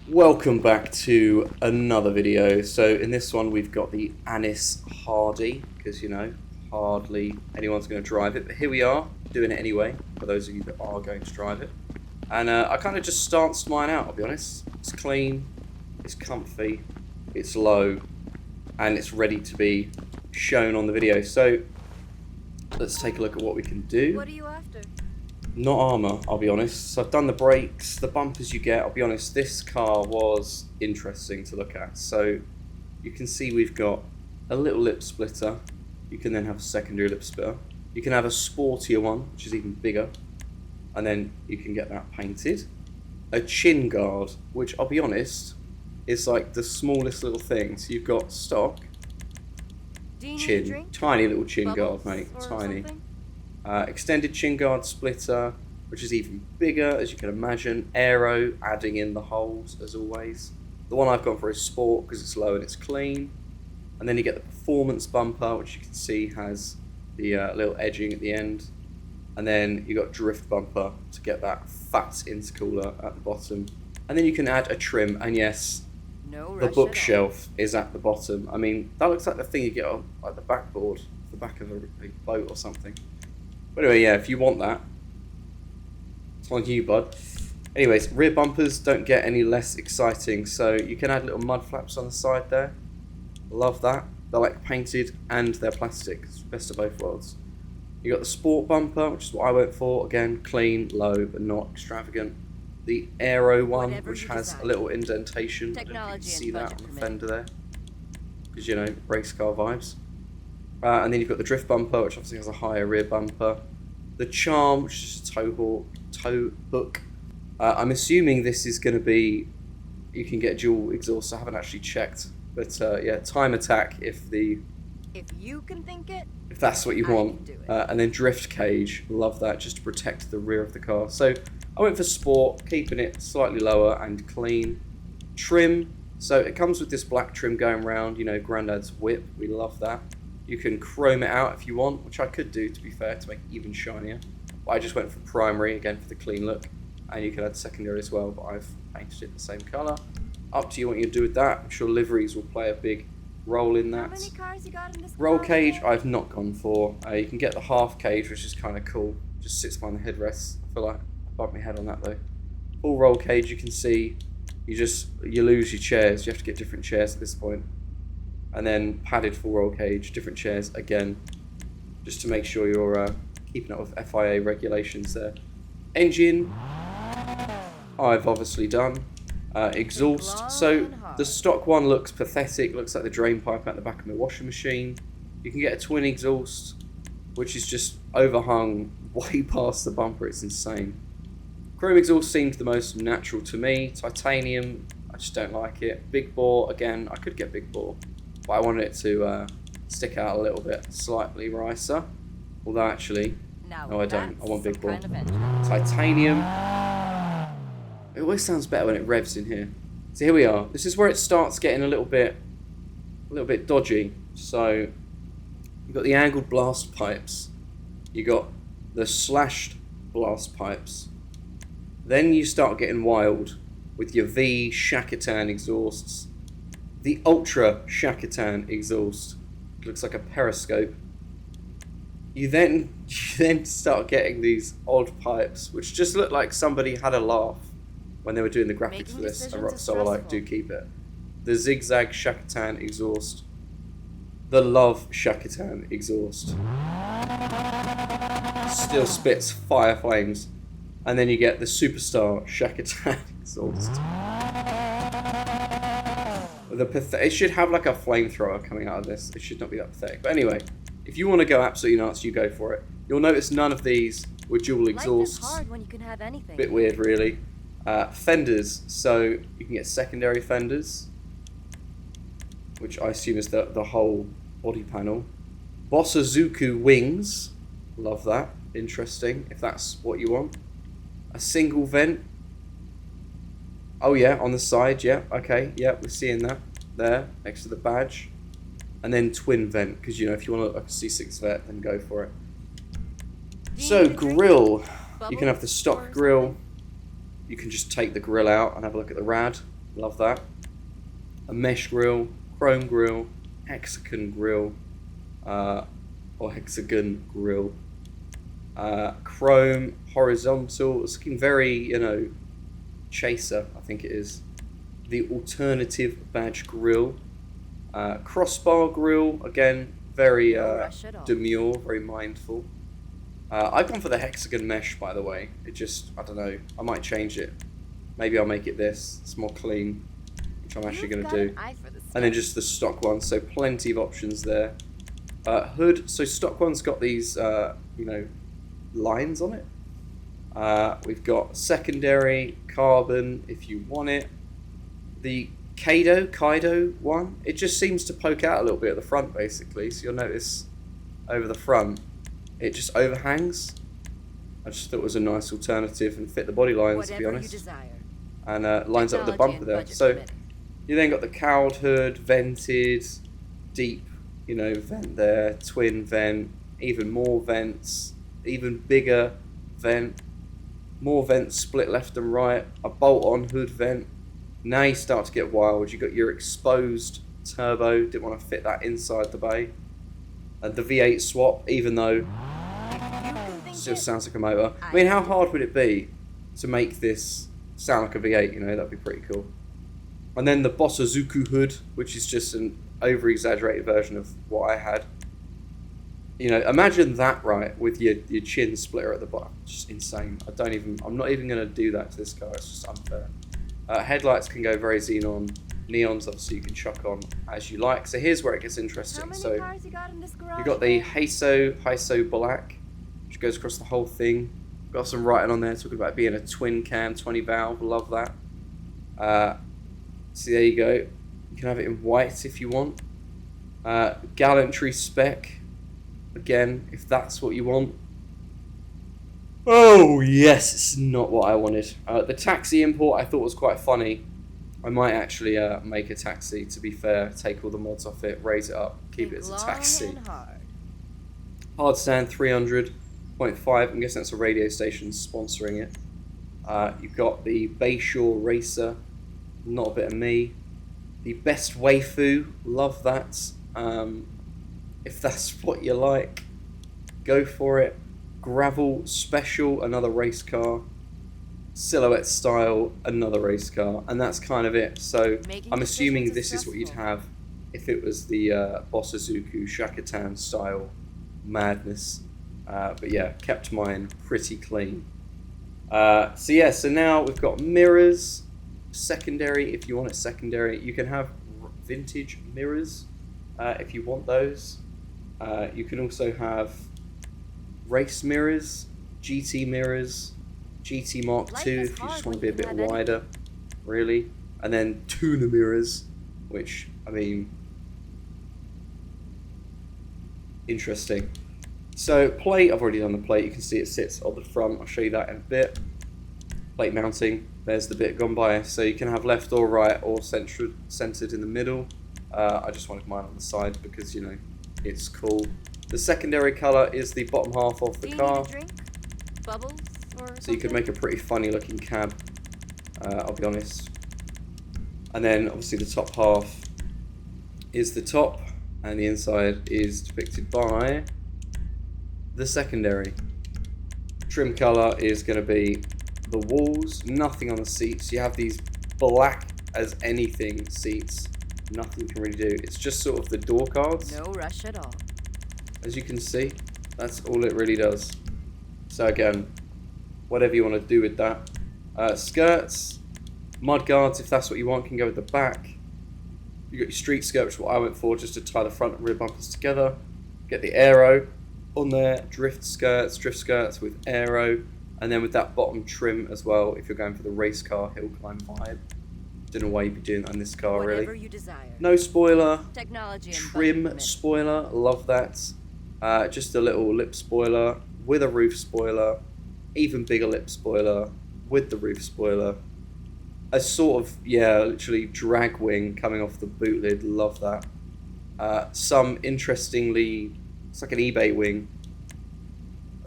Welcome back to another video. So in this one we've got the Anis Hardy, because you know, hardly anyone's going to drive it, but here we are, doing it anyway, for those of you that are going to drive it. And I kind of just stanced mine out, I'll be honest. It's clean, it's comfy, it's low, and it's ready to be shown on the video. So let's take a look at what we can do. What are you after? Not armour, I'll be honest. So I've done the brakes, the bumpers you get. I'll be honest, this car was interesting to look at. So you can see we've got a little lip splitter. You can then have a secondary lip splitter. You can have a sportier one, which is even bigger. And then you can get that painted. A chin guard, which I'll be honest, is like the smallest little thing. So you've got stock, chin, tiny little chin guard, mate, tiny. Extended chin guard splitter, which is even bigger, as you can imagine. Aero, adding in the holes, as always. The one I've gone for is sport, because it's low and it's clean. And then you get the performance bumper, which you can see has the little edging at the end. And then you got drift bumper to get that fat intercooler at the bottom. And then you can add a trim, and yes, the bookshelf is at the bottom. I mean, that looks like the thing you get on like the backboard, the back of a boat or something. But anyway, yeah, if you want that, it's on you, bud. Anyways, rear bumpers don't get any less exciting, so you can add little mud flaps on the side there. Love that. They're like painted and they're plastic. It's best of both worlds. You got the sport bumper, which is what I went for. Again, clean, low, but not extravagant. The aero one, which has a little indentation. I don't know if you can see that on the fender there, because you know, race car vibes. And then you've got the drift bumper, which obviously has a higher rear bumper. The charm, which is a tow hook. I'm assuming this is going to be, you can get dual exhaust. I haven't actually checked, but yeah, time attack if you can think it, if that's what you want. And then drift cage, love that, just to protect the rear of the car. So I went for sport, keeping it slightly lower and clean. Trim, so it comes with this black trim going around, you know, Grandad's whip. We love that. You can chrome it out if you want, which I could do, to be fair, to make it even shinier. But I just went for primary, again, for the clean look. And you can add secondary as well, but I've painted it the same colour. Up to you what you do with that. I'm sure liveries will play a big role in that. How many cars you got in this roll car cage, today? I've not gone for. You can get the half cage, which is kind of cool. Just sits behind the headrest. I feel like I bumped my head on that, though. Full roll cage, you can see, you lose your chairs. You have to get different chairs at this point. And then padded full roll cage, different chairs again, just to make sure you're keeping up with FIA regulations there. Engine, I've obviously done. Exhaust, so the stock one looks pathetic, looks like the drain pipe at the back of my washing machine. You can get a twin exhaust, which is just overhung way past the bumper, it's insane. Chrome exhaust seems the most natural to me. Titanium, I just don't like it. Big bore, again, I could get big bore, but I wanted it to stick out a little bit, slightly ricer. Although actually, no I don't, I want big bore. Titanium, it always sounds better when it revs in here. So here we are, this is where it starts getting a little bit dodgy. So, you've got the angled blast pipes, you got the slashed blast pipes, then you start getting wild with your V Shakatan exhausts. The Ultra Shakatan exhaust looks like a periscope. You then start getting these odd pipes, which just look like somebody had a laugh when they were doing the graphics for this. So I like, do keep it. The Zigzag Shakatan exhaust. The Love Shakatan exhaust. Still spits fire flames. And then you get the Superstar Shakatan exhaust. It should have like a flamethrower coming out of this. It should not be that pathetic. But anyway, if you want to go absolutely nuts, you go for it. You'll notice none of these were dual exhausts. Life is hard when you can have anything. Bit weird, really. Fenders, so you can get secondary fenders, which I assume is the whole body panel. Bossazuku wings, love that, interesting, if that's what you want. A single vent, oh yeah, on the side, yeah, okay, yeah, we're seeing that there, next to the badge. And then twin vent, because you know, if you want a C6 vet, then go for it. So, grill. You can have the stock grill. You can just take the grill out and have a look at the rad. Love that. A mesh grill, chrome grill, hexagon grill, or hexagon grill. Chrome, horizontal. It's looking very, you know, chaser, I think it is. The alternative badge grill. Crossbar grill, again, very demure, very mindful. I've gone for the hexagon mesh, by the way. It just, I don't know, I might change it. Maybe I'll make it this. It's more clean, which I'm actually going to do. And then just the stock one, so plenty of options there. Hood, so stock one's got these, you know, lines on it. We've got secondary, carbon, if you want it. The Kaido one, it just seems to poke out a little bit at the front, basically. So you'll notice over the front, it just overhangs. I just thought it was a nice alternative and fit the body lines, to be honest. And lines up with the bumper there. So you then got the cowled hood, vented, deep, you know, vent there, twin vent, even more vents, even bigger vent, more vents split left and right, a bolt-on hood vent. Now you start to get wild. You got your exposed turbo, didn't want to fit that inside the bay. And the V8 swap, even though it still sounds like a motor. I mean, how hard would it be to make this sound like a V8, you know? That'd be pretty cool. And then the Bossazuku hood, which is just an over-exaggerated version of what I had. You know, imagine that, right, with your chin splitter at the bottom. Just insane. I'm not even going to do that to this car. It's just unfair. Headlights can go very xenon. Neons, obviously, you can chuck on as you like. So here's where it gets interesting. So you've got the Heiso Black, which goes across the whole thing. Got some writing on there talking about being a twin cam, 20 valve. Love that. So there you go. You can have it in white if you want. Gallantry spec. Again, if that's what you want. Oh, yes, it's not what I wanted. The taxi import I thought was quite funny. I might actually make a taxi, to be fair. Take all the mods off it, raise it up, keep it as a taxi. Hard stand 300.5. I'm guessing that's a radio station sponsoring it. You've got the Bayshore Racer. Not a bit of me. The Best Waifu. Love that. If that's what you like, go for it. Gravel Special, another race car. Silhouette Style, another race car. And that's kind of it. So I'm assuming this is what you'd have if it was the Bossazuku Shakatan style madness. But yeah, kept mine pretty clean. So yeah, so now we've got mirrors. Secondary, if you want it secondary. You can have vintage mirrors if you want those. You can also have race mirrors, GT mirrors, GT Mark II if you just want to be a bit wider, really. And then tuner mirrors, which, I mean, interesting. So plate, I've already done the plate. You can see it sits on the front. I'll show you that in a bit. Plate mounting, there's the bit gone by. So you can have left or right or centered in the middle. I just wanted mine on the side because, you know, it's cool. The secondary colour is the bottom half of the car. Bubbles or so you could make a pretty funny looking cab, I'll be honest. And then obviously the top half is the top and the inside is depicted by the secondary. Trim colour is going to be the walls, nothing on the seats. You have these black as anything seats. Nothing you can really do. It's just sort of the door cards. No rush at all. As you can see, that's all it really does. So again, whatever you want to do with that. Skirts, mud guards, if that's what you want, can go with the back. You got your street skirt, which is what I went for, just to tie the front and rear bumpers together. Get the aero on there, drift skirts with aero, and then with that bottom trim as well, if you're going for the race car hill climb vibe. Don't know why you'd be doing that in this car, Whatever really. you desire. No spoiler, Technology and trim spoiler, love that. Just a little lip spoiler with a roof spoiler, even bigger lip spoiler with the roof spoiler. A sort of, yeah, literally drag wing coming off the boot lid, love that. Some interestingly, it's like an eBay wing.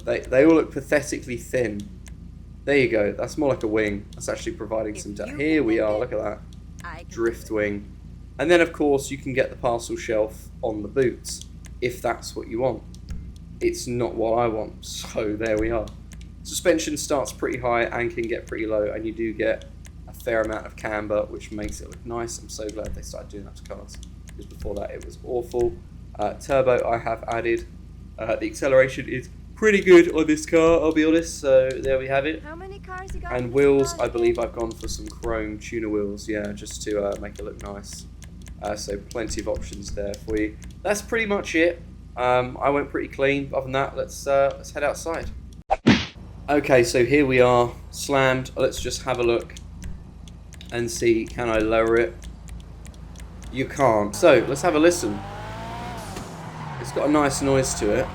They all look pathetically thin. There you go. That's more like a wing. That's actually providing some here we are. Look at that. Drift wing. And then, of course, you can get the parcel shelf on the boots if that's what you want. It's not what I want, so there we are. Suspension starts pretty high and can get pretty low, and you do get a fair amount of camber, which makes it look nice. I'm so glad they started doing that to cars, because before that it was awful. Turbo I have added. The acceleration is pretty good on this car, I'll be honest, so there we have it. How many cars you got? And wheels, I believe I've gone for some chrome tuner wheels, yeah, just to make it look nice. So plenty of options there for you. That's pretty much it. I went pretty clean. Other than that, let's head outside. Okay, so here we are, slammed. Let's just have a look and see, can I lower it? You can't. So let's have a listen. It's got a nice noise to it.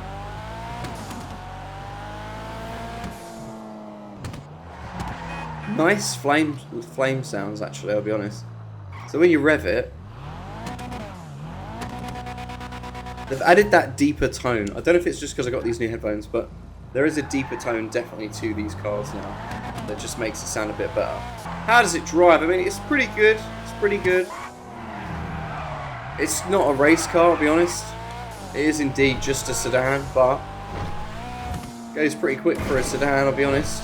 Nice flame sounds, actually, I'll be honest. So when you rev it, they've added that deeper tone. I don't know if it's just because I got these new headphones, but there is a deeper tone definitely to these cars now. That just makes it sound a bit better. How does it drive? I mean, it's pretty good. It's pretty good. It's not a race car, I'll be honest. It is indeed just a sedan, but goes pretty quick for a sedan, I'll be honest.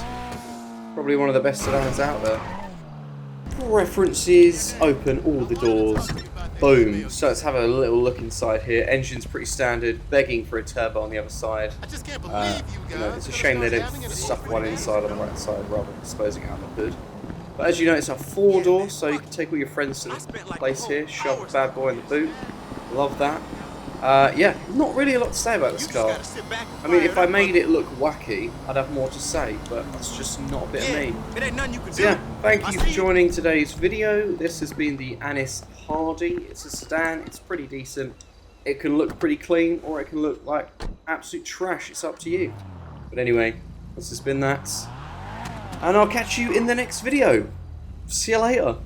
Probably one of the best sedans out there. Preferences, open all the doors. Boom. So let's have a little look inside here. Engine's pretty standard, begging for a turbo on the other side. I just can't believe You know, it's a shame they don't stuff one inside on the right side rather than disposing out the hood. But as you know, it's a 4-door, so you can take all your friends to this place here. Shove the bad boy in the boot. Love that. Yeah, not really a lot to say about this car. I mean, if I made it look wacky, I'd have more to say, but that's just not a bit of me. It ain't nothing you can So yeah, thank you for joining today's video. This has been the Anis Hardy. It's a sedan, it's pretty decent. It can look pretty clean, or it can look like absolute trash. It's up to you. But anyway, this has been that. And I'll catch you in the next video. See you later.